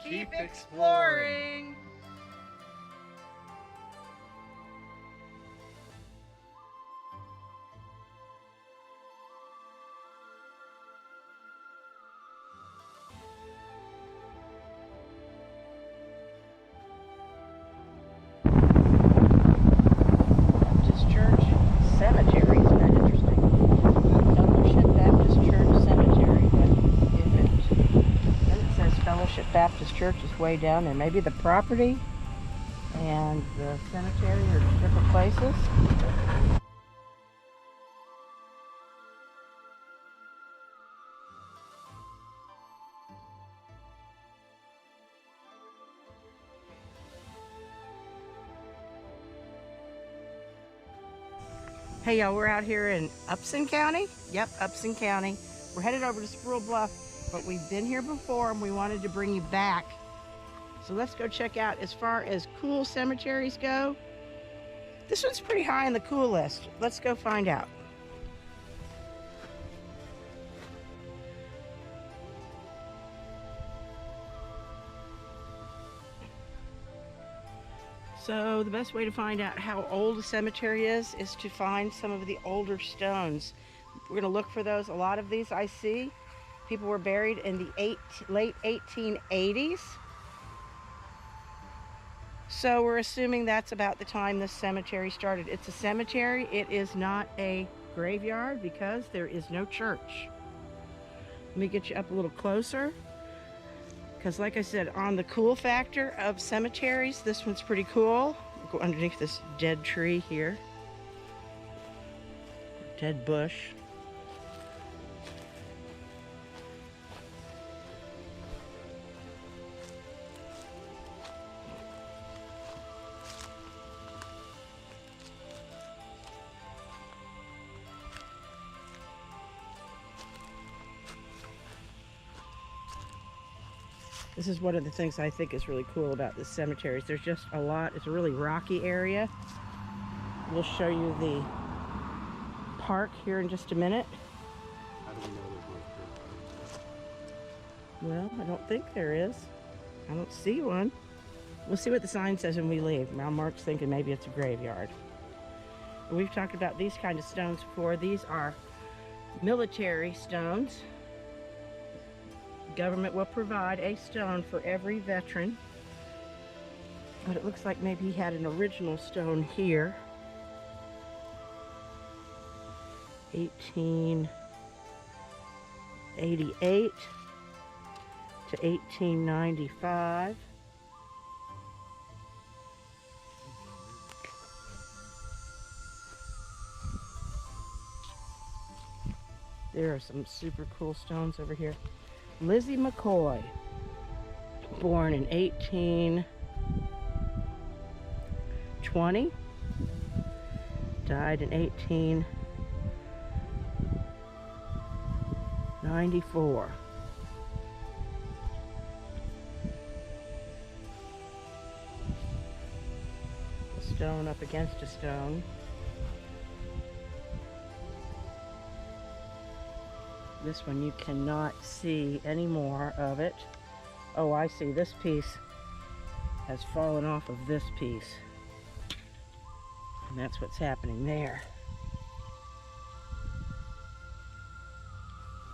keep exploring. Baptist Church Cemetery, isn't that interesting? Fellowship Baptist Church Cemetery, but then it says Fellowship Baptist Church is way down there. Maybe the property and the cemetery are different places. Hey y'all, we're out here in Upson County. Yep, Upson County. We're headed over to Squirrel Bluff, but we've been here before and we wanted to bring you back. So let's go check out. As far as cool cemeteries go, this one's pretty high on the cool list. Let's go find out. So the best way to find out how old a cemetery is to find some of the older stones. We're going to look for those. A lot of these I see, people were buried in the late 1880s. So we're assuming that's about the time this cemetery started. It's a cemetery. It is not a graveyard because there is no church. Let me get you up a little closer. Because like I said, on the cool factor of cemeteries, this one's pretty cool. Go underneath this dead tree here. Dead bush. This is one of the things I think is really cool about this cemetery. There's just a lot. It's a really rocky area. We'll show you the park here in just a minute. How do we know there's no church? Well, I don't think there is. I don't see one. We'll see what the sign says when we leave. Now Mark's thinking maybe it's a graveyard. We've talked about these kind of stones before. These are military stones. Government will provide a stone for every veteran, but it looks like maybe he had an original stone here. 1888 to 1895. There are some super cool stones over here. Lizzie McCoy, born in 1820, died in 1894. A stone up against a stone. This one you cannot see any more of it. Oh, I see. This piece has fallen off of this piece. And that's what's happening there.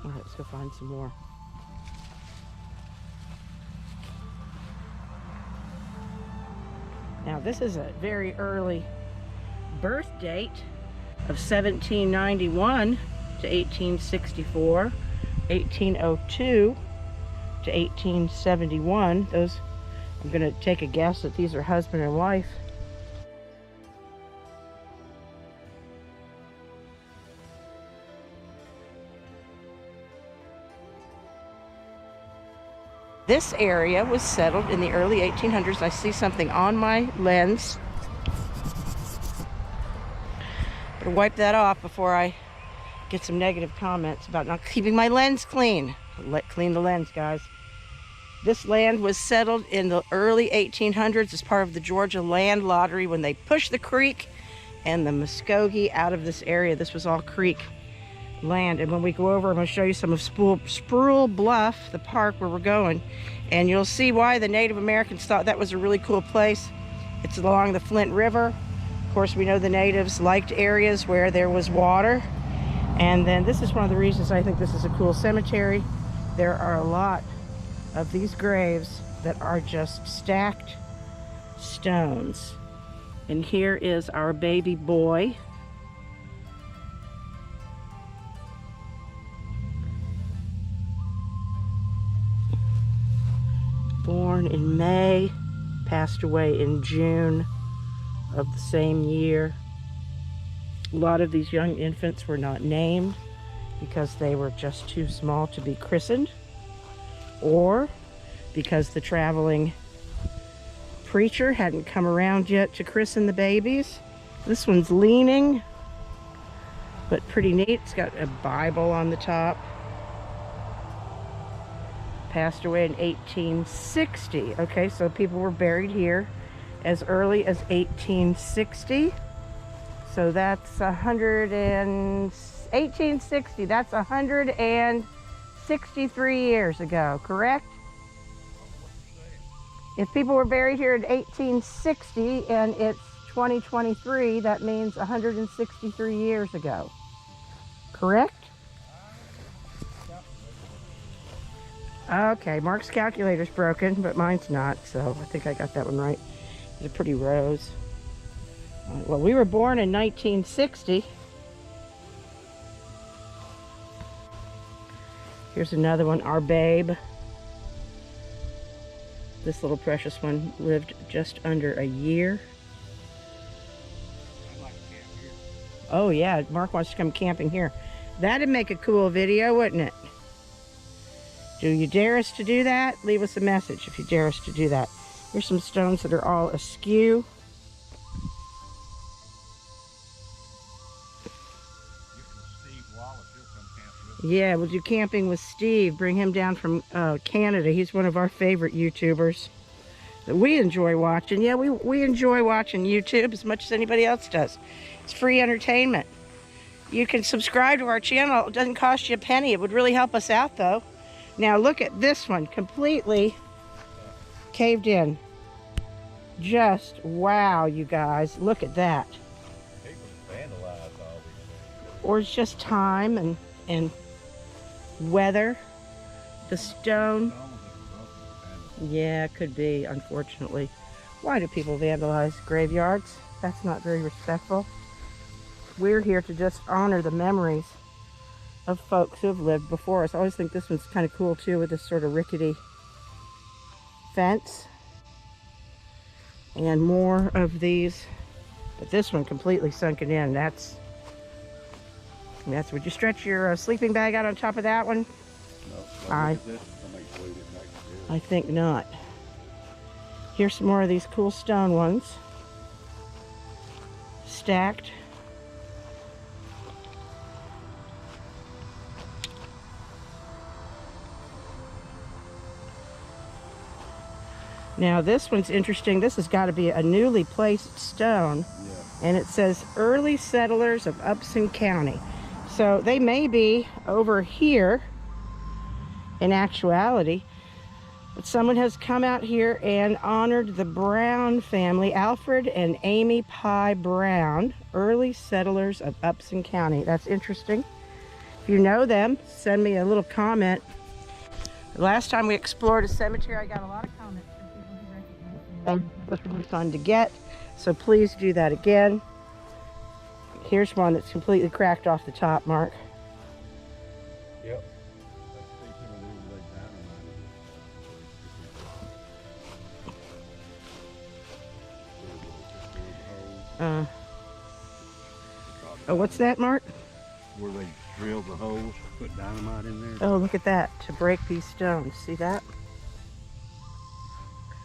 All right, let's go find some more. Now, this is a very early birth date of 1791. To 1864, 1802 to 1871. Those, I'm going to take a guess that these are husband and wife. This area was settled in the early 1800s. I see something on my lens. Better wipe that off before I get some negative comments about not keeping my lens clean. Clean the lens, guys. This land was settled in the early 1800s as part of the Georgia Land Lottery when they pushed the creek and the Muskogee out of this area. This was all creek land. And when we go over, I'm going to show you some of Spruill Bluff, the park where we're going, and you'll see why the Native Americans thought that was a really cool place. It's along the Flint River. Of course, we know the natives liked areas where there was water. And then this is one of the reasons I think this is a cool cemetery. There are a lot of these graves that are just stacked stones. And here is our baby boy. Born in May, passed away in June of the same year. A lot of these young infants were not named because they were just too small to be christened, or because the traveling preacher hadn't come around yet to christen the babies. This one's leaning, but pretty neat. It's got a Bible on the top. Passed away in 1860. Okay, so people were buried here as early as 1860. So that's 1860. That's 163 years ago, correct? If people were buried here in 1860 and it's 2023, that means 163 years ago, correct? Okay, Mark's calculator's broken, but mine's not, so I think I got that one right. It's a pretty rose. Well, we were born in 1960. Here's another one, our babe. This little precious one lived just under a year. I'd like to camp here. Oh yeah, Mark wants to come camping here. That'd make a cool video, wouldn't it? Do you dare us to do that? Leave us a message if you dare us to do that. Here's some stones that are all askew. Yeah, we'll do camping with Steve. Bring him down from Canada. He's one of our favorite YouTubers that we enjoy watching. Yeah, we enjoy watching YouTube as much as anybody else does. It's free entertainment. You can subscribe to our channel. It doesn't cost you a penny. It would really help us out, though. Now, look at this one. Completely caved in. Just, wow, you guys. Look at that. People vandalized all these. Or it's just time and weather. The stone. Yeah, it could be, unfortunately. Why do people vandalize graveyards? That's not very respectful. We're here to just honor the memories of folks who have lived before us. I always think this one's kind of cool too, with this sort of rickety fence. And more of these. But this one completely sunken in. That's would you stretch your sleeping bag out on top of that one? No, I think not. Here's some more of these cool stone ones. Stacked. Now this one's interesting. This has got to be a newly placed stone. Yeah. And it says early settlers of Upson County. So they may be over here in actuality. But someone has come out here and honored the Brown family, Alfred and Amy Pye Brown, early settlers of Upson County. That's interesting. If you know them, send me a little comment. The last time we explored a cemetery, I got a lot of comments from people who recognized them. It was really fun to get, so please do that again. Here's one that's completely cracked off the top, Mark. Yep. Oh, what's that, Mark? Where they drilled the holes, put dynamite in there. Oh, look at that, to break these stones. See that?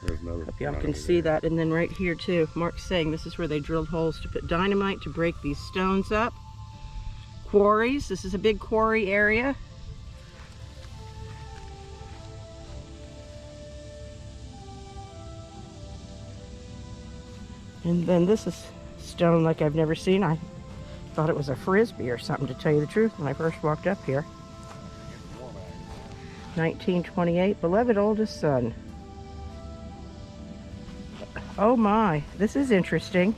There's another. Hope y'all can see that. And then right here too, Mark's saying this is where they drilled holes to put dynamite to break these stones up. Quarries, this is a big quarry area. And then this is stone like I've never seen. I Thought it was a frisbee or something, to tell you the truth, when I first walked up here. 1928, beloved oldest son. Oh my, this is interesting.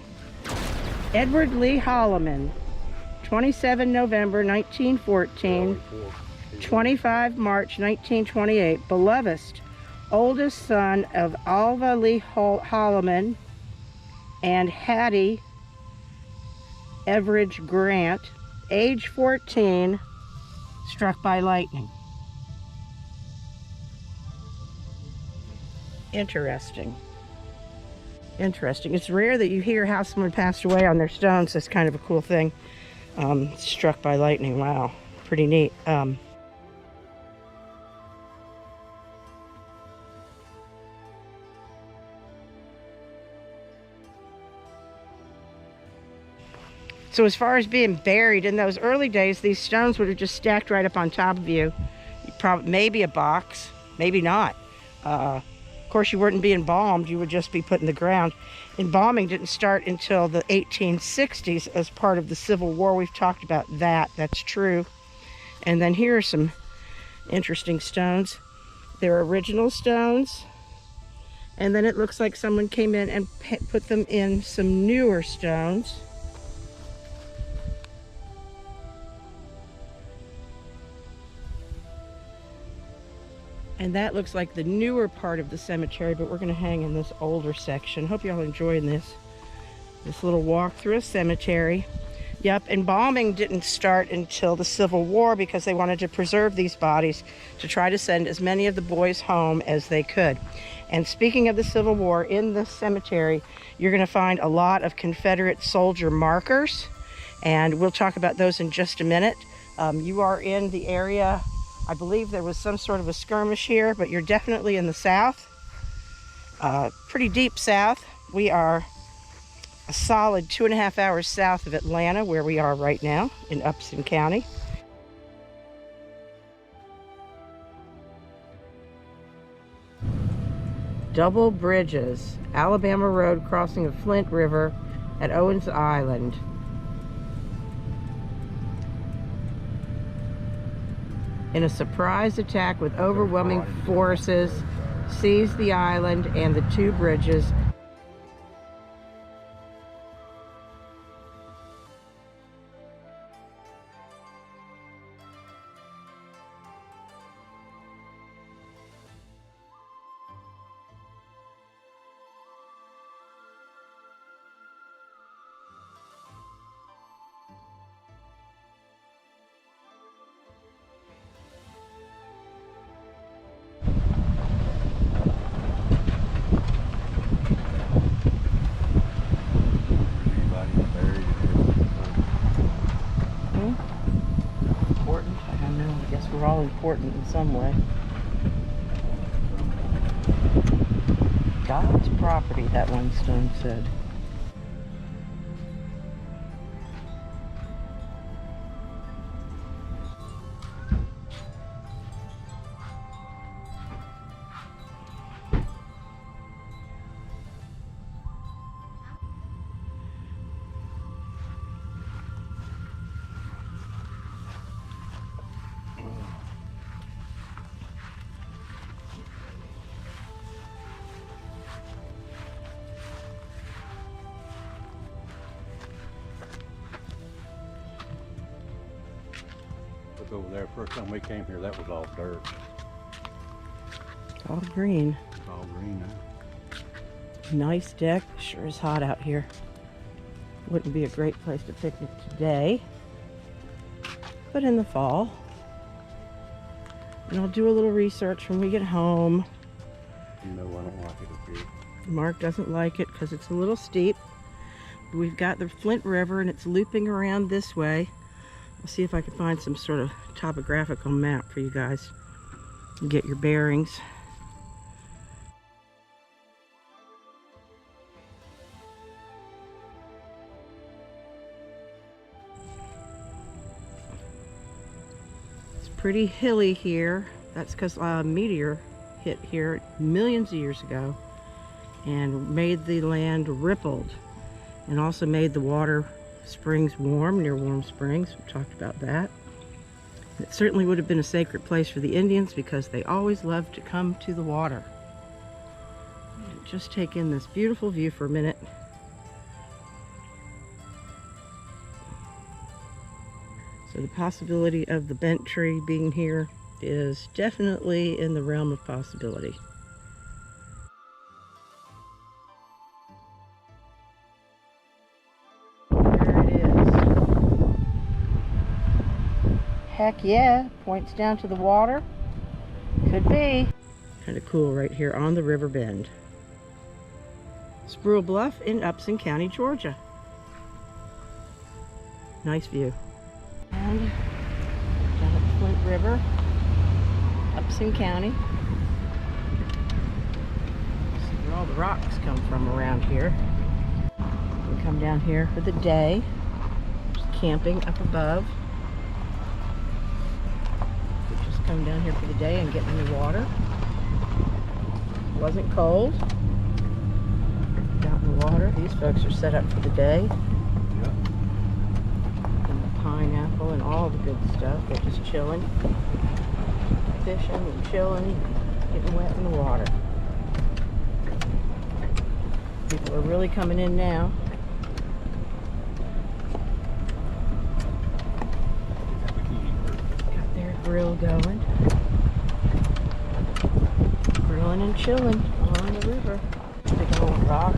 Edward Lee Holloman, 27 November 1914, 25 March 1928, beloved oldest son of Alva Lee Holloman and Hattie Everidge Grant, age 14, struck by lightning. Interesting. Interesting. It's rare that you hear how someone passed away on their stones. That's kind of a cool thing. Struck by lightning. Wow. Pretty neat. So as far as being buried, in those early days, these stones would have just stacked right up on top of you. Probably, maybe a box, maybe not. Of course, you wouldn't be embalmed. You would just be put in the ground. Embalming didn't start until the 1860s as part of the Civil War. We've talked about that. That's true. And then here are some interesting stones. They're original stones. And then it looks like someone came in and put them in some newer stones. And that looks like the newer part of the cemetery, but we're going to hang in this older section. Hope y'all enjoying this little walk through a cemetery. Yep, embalming didn't start until the Civil War because they wanted to preserve these bodies to try to send as many of the boys home as they could. And speaking of the Civil War, in this cemetery, you're going to find a lot of Confederate soldier markers, and we'll talk about those in just a minute. You are in the area. I believe there was some sort of a skirmish here, but you're definitely in the south, pretty deep south. We are a solid 2.5 hours south of Atlanta, where we are right now in Upson County. Double Bridges, Alabama Road crossing of Flint River at Owens Island. In a surprise attack with overwhelming forces, seized the island and the 2 bridges. Important? I don't know. I guess we're all important in some way. God's property, that one stone said. Over there, first time we came here, that was all dirt. All green. All green now. Nice deck. Sure is hot out here. Wouldn't be a great place to picnic today, but in the fall. And I'll do a little research when we get home. No, I don't like it up here. Mark doesn't like it because it's a little steep. We've got the Flint River and it's looping around this way. I'll see if I can find some sort of topographical map for you guys and get your bearings. It's pretty hilly here. That's because a meteor hit here millions of years ago and made the land rippled and also made the water springs warm, near Warm Springs. We talked about that. It certainly would have been a sacred place for the Indians because they always loved to come to the water. And just take in this beautiful view for a minute. So the possibility of the bent tree being here is definitely in the realm of possibility. There it is. Heck yeah, points down to the water. Could be. Kind of cool right here on the river bend. Spruill Bluff in Upson County, Georgia. Nice view. And down at the Flint River, Upson County. See where all the rocks come from around here. We come down here for the day. Just camping up above. We just come down here for the day and get in the water. Wasn't cold. Out in the water. These folks are set up for the day. Pineapple and all the good stuff. They're just chilling, fishing and chilling, getting wet in the water. People are really coming in now. Got their grill going. Grilling and chilling along the river. Big old rock.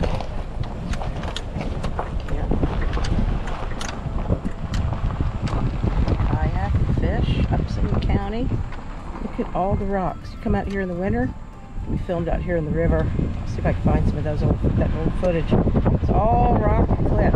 Upson County. Look at all the rocks. You come out here in the winter. We filmed out here in the river. I'll see if I can find some of that old footage. It's all rock cliff.